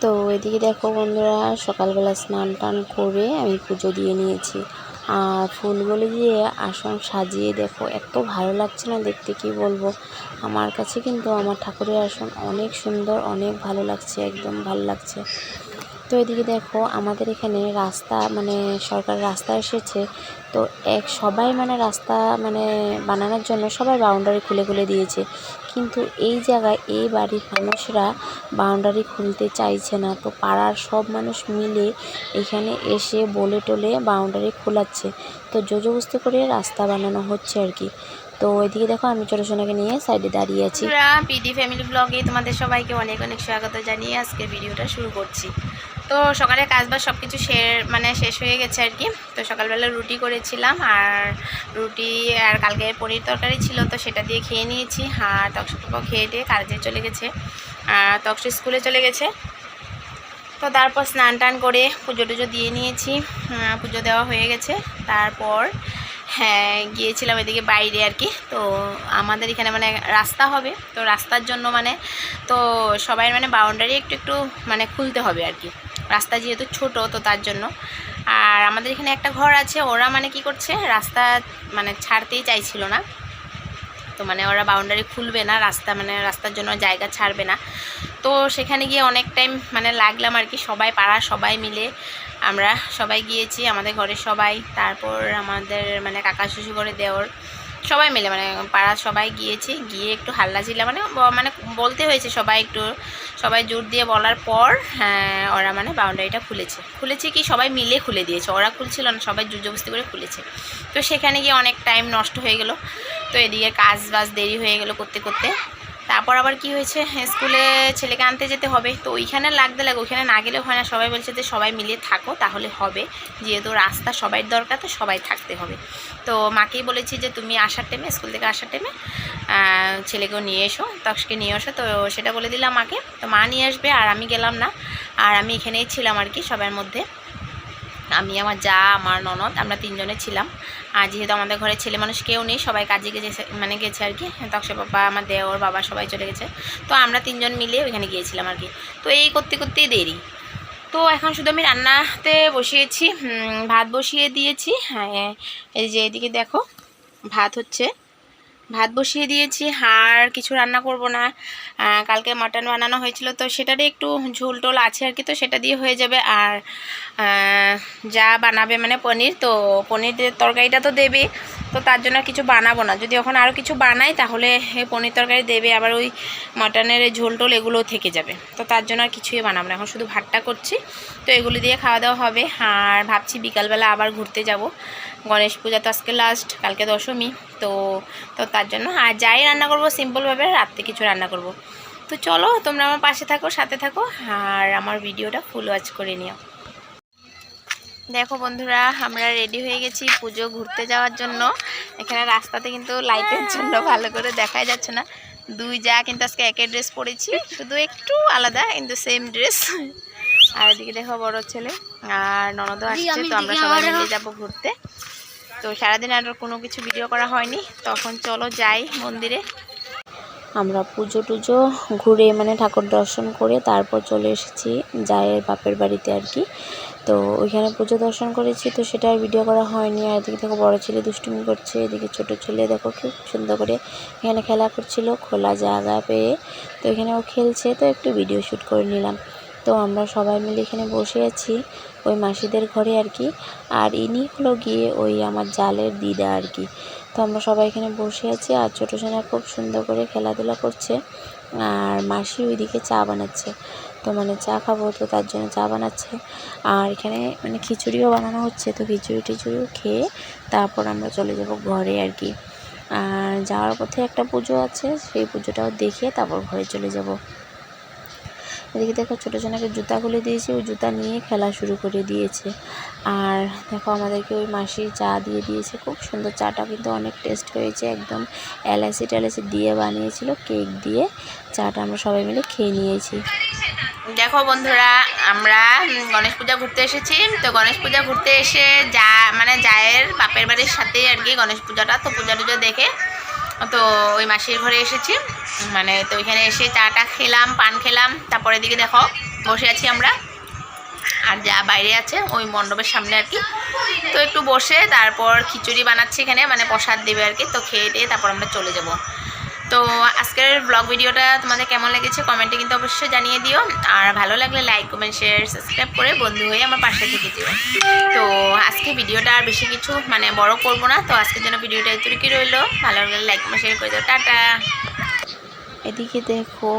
তো এদিকে দেখো বন্ধুরা, সকালবেলা স্নান টান করে আমি পুজো দিয়ে নিয়েছি। আর ফুলগুলো দিয়ে আসন সাজিয়ে দেখো এত ভালো লাগছে না দেখতে, কি বলবো। আমার কাছে কিন্তু আমার ঠাকুরের আসন অনেক সুন্দর, অনেক ভালো লাগছে, একদম ভালো লাগছে। তো এদিকে দেখো আমাদের এখানে রাস্তা সরকার রাস্তা এসেছে। তো সবাই রাস্তা বানানোর জন্য সবাই বাউন্ডারি খুলে খুলে দিয়েছে, কিন্তু এই জায়গায় এই বাড়ির মানুষরা বাউন্ডারি খুলতে চাইছে না। তো পাড়ার সব মানুষ মিলে এখানে এসে বলে টলে বাউন্ডারি খোলাচ্ছে। তো জোরজবস্তি করে রাস্তা বানানো হচ্ছে আর কি। তো ওইদিকে দেখো আমি ছোটো সোনাকে নিয়ে সাইডে দাঁড়িয়ে আছি। পিডি ফ্যামিলি ব্লগে তোমাদের সবাইকে অনেক অনেক স্বাগত জানিয়ে আজকে ভিডিওটা শুরু করছি। তো সকালে কাজবাজ সব কিছু শেষ হয়ে গেছে আর কি। তো সকালবেলা রুটি করেছিলাম, আর রুটি আর কালকে পনির তরকারি ছিল, তো সেটা দিয়ে খেয়ে নিয়েছি। আর তকসা খেয়ে দিয়ে কাজে চলে গেছে, আর তকসা স্কুলে চলে গেছে। তো তারপর স্নান টান করে পুজো টুজো দিয়ে নিয়েছি, পুজো দেওয়া হয়ে গেছে। তারপর গিয়েছিলাম এদিকে বাইরে আর কি। তো আমাদের এখানে রাস্তা হবে, তো রাস্তার জন্য তো সবাই বাউন্ডারি একটু একটু খুলতে হবে আর কি। রাস্তা যেহেতু ছোট, তো তার জন্য। আর আমাদের এখানে একটা ঘর আছে, ওরা কি করছে, রাস্তা ছাড়তেই চাইছিল না। তো ওরা বাউন্ডারি খুলবে না, রাস্তার জন্য জায়গা ছাড়বে না। তো সেখানে গিয়ে অনেক টাইম লাগলাম আর কি। সবাই পাড়ার সবাই মিলে আমরা সবাই গিয়েছি, আমাদের ঘরের সবাই, তারপর আমাদের কাকা শ্বশুর করে দেওর সবাই মিলে পাড়ার সবাই গিয়েছি। গিয়ে একটু হাল্লা চিল্লা বলতে হয়েছে, সবাই জোর দিয়ে বলার পর ওরা বাউন্ডারিটা খুলেছে কি সবাই মিলে খুলে দিয়েছে, ওরা খুলছিল না, সবাই জোরজবস্তি করে খুলেছে। তো সেখানে গিয়ে অনেক টাইম নষ্ট হয়ে গেল। তো এদিকে কাজ বাজ দেরি হয়ে গেল করতে করতে। তারপর আবার কি হয়েছে, স্কুলে ছেলেকে আনতে যেতে হবে। তো ওইখানে লাগতে লাগে, ওইখানে না গেলেও হয় না। সবাই বলছে যে সবাই মিলে থাকো তাহলে হবে, যেহেতু রাস্তা সবাই দরকার, তো সবাই থাকতে হবে। তো মাকেই বলেছি যে তুমি আসার টাইমে, স্কুল থেকে আসার টাইমে ছেলেকেও নিয়ে এসো, তক্সকে নিয়ে এসো। তো সেটা বলে দিলাম মাকে। তো মা নিয়ে আসবে, আর আমি গেলাম না। আর আমি এখানেই ছিলাম আর কি সবার মধ্যে। আমি, আমার যা, আমার ননদ, আমরা তিনজনে ছিলাম। আর যেহেতু আমাদের ঘরে ছেলে মানুষ কেউ নেই, সবাই কাজে গেছে আর কি। তক্সা বাবা, আমার দেওর বাবা সবাই চলে গেছে। তো আমরা তিনজন মিলে ওইখানে গিয়েছিলাম আর কি। তো এই করতে করতেই দেরি। তো এখন শুধু আমি রান্নাতে বসিয়েছি, ভাত বসিয়ে দিয়েছি। হ্যাঁ, এই যে এদিকে দেখো ভাত বসিয়ে দিয়েছি। আর কিছু রান্না করব না, কালকে মাটন বানানো হয়েছিল, তো সেটারই একটু ঝোল টোল আছে আর কি। তো সেটা দিয়ে হয়ে যাবে। আর যা বানাবে পনির, তো পনিরের তরকারিটা তো দেবে, তো তার জন্য কিছু বানাবো না। যদি এখন আরও কিছু বানাই তাহলে পনির তরকারি দেবে, আবার ওই মাটনের ঝোল টোল এগুলো থেকে যাবে। তো তার জন্য আর কিছুই বানাবো না, এখন শুধু ভাতটা করছি। তো এগুলি দিয়ে খাওয়া দাওয়া হবে। আর ভাবছি বিকালবেলা আবার ঘুরতে যাব। গণেশ পূজা তো আজকে লাস্ট, কালকে দশমী। তো তার জন্য আর যাই রান্না করব সিম্পলভাবে, রাত্রে কিছু রান্না করব। তো চলো তোমরা আমার পাশে থাকো, সাথে থাকো, আর আমার ভিডিওটা ফুল ওয়াচ করে নিও। দেখো বন্ধুরা, আমরা রেডি হয়ে গেছি পুজো ঘুরতে যাওয়ার জন্য। এখানে রাস্তাতে কিন্তু লাইটের জন্য ভালো করে দেখাই যাচ্ছে না। দুই যা কিন্তু আজকে একই ড্রেস পরেছি, শুধু একটু আলাদা, কিন্তু সেম ড্রেস। আর এদিকে দেখো বড় ছেলে আর ননদও আসছে। তো আমরা সবাই মিলে যাবো ঘুরতে। তো সারাদিন আর কোনো কিছু ভিডিও করা হয়নি, তখন চলো যাই মন্দিরে। আমরা পুজো টুজো ঘুরে ঠাকুর দর্শন করে তারপর চলে এসেছি জায়ের বাপের বাড়িতে আর কি। তো ওইখানে পুজো দর্শন করেছি, তো সেটা আর ভিডিও করা হয়নি। আর এদিকে দেখো বড়ো ছেলে দুষ্টুমি করছে, এদিকে ছোট ছেলে দেখো খুব সুন্দর করে এখানে খেলা করছিল খোলা জায়গা পেয়ে। তো এখানে ও খেলছে, তো একটু ভিডিও শ্যুট করে নিলাম। তো আমরা সবাই মিলে এখানে বসে আছি ওই মাসিদের ঘরে আর কি। আর ইনি হলো গিয়ে ওই আমার জালের দিদা আর কি। তো আমরা সবাই এখানে বসে আছি, আর ছোটো সোনা খুব সুন্দর করে খেলাধুলা করছে। আর মাসি ওইদিকে চা বানাচ্ছে, তো চা খাবো, তো তার জন্য চা বানাচ্ছে। আর এখানে খিচুড়িও বানানো হচ্ছে, তো টিচুড়িও খেয়ে তারপর আমরা চলে যাব ঘরে আর কি। আর যাওয়ার পথে একটা পুজো আছে, সেই পুজোটাও দেখে তারপর ঘরে চলে যাব। এদিকে দেখো ছোটো সোনাকে জুতা খুলে দিয়েছি, ওই জুতা নিয়ে খেলা শুরু করে দিয়েছে। আর দেখো আমাদেরকে ওই মাসি চা দিয়ে দিয়েছে, খুব সুন্দর চাটা, কিন্তু অনেক টেস্ট হয়েছে, একদম এলাচি টেলাচি দিয়ে বানিয়েছিল, কেক দিয়ে চাটা আমরা সবাই মিলে খেয়ে নিয়েছি। দেখো বন্ধুরা, আমরা গণেশ পূজা ঘুরতে এসেছি। তো গণেশ পূজা ঘুরতে এসে জায়ের বাপের বাড়ির সাথে আর কি গণেশ পূজাটা। তো পূজা টুজো দেখে তো ওই মাসির ঘরে এসেছি। তো ওইখানে এসে চাটা খেলাম, পান খেলাম। তারপরে দিকে দেখো বসে আছি আমরা, আর যা বাইরে আছে ওই মণ্ডপের সামনে আর কি। তো একটু বসে তারপর খিচুড়ি বানাচ্ছি এখানে, মানে প্রসাদ দেবে আর কি। তো খেয়ে দিয়ে তারপর আমরা চলে যাব। তো আজকের ব্লগ ভিডিওটা তোমাদের কেমন লেগেছে কমেন্টে কিন্তু অবশ্যই জানিয়ে দিও, আর ভালো লাগলে লাইক কমেন্ট শেয়ার সাবস্ক্রাইব করে বন্ধু হয়ে আমার পাশে থেকে দিও। তো আজকে ভিডিওটা আর বেশি কিছু মানে বড় করব না, তো আজকের জন্য ভিডিওটা এতটুকুই রইলো। ভালো লাগলে লাইক কমেন্ট শেয়ার করে দাও, টাটা। এদিকে দেখো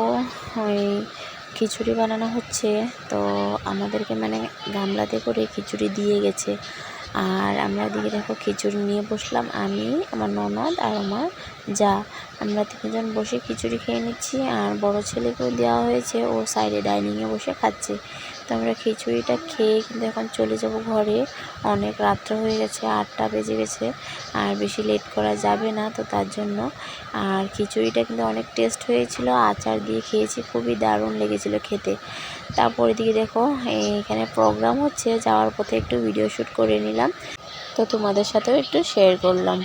ওই খিচুড়ি বানানো হচ্ছে, তো আমাদেরকে মানে গামলাতে করে খিচুড়ি দিয়ে গেছে। আর আমরা এদিকে দেখো খিচুড়ি নিয়ে বসলাম, আমি, আমার ননদ আর আমার যা, আমরা তিনজন বসে খিচুড়ি খেয়ে নিচ্ছি। আর বড় ছেলেকেও দেওয়া হয়েছে, ও সাইডে ডাইনিংয়ে বসে খাচ্ছে। তো আমরা খিচুড়িটা খেয়ে কিন্তু এখন চলে যাব ঘরে। অনেক রাত্র হয়ে গেছে, 8টা বেজে গেছে, আর বেশি লেট করা যাবে না, তো তার জন্য। আর খিচুড়িটা কিন্তু অনেক টেস্ট হয়েছিল, আচার দিয়ে খেয়েছি, খুবই দারুণ লেগেছিল খেতে। তারপর এদিকে দেখো এখানে প্রোগ্রাম হচ্ছে, যাওয়ার পথে একটু ভিডিও শ্যুট করে নিলাম, তো তোমাদের সাথেও একটু শেয়ার করলাম।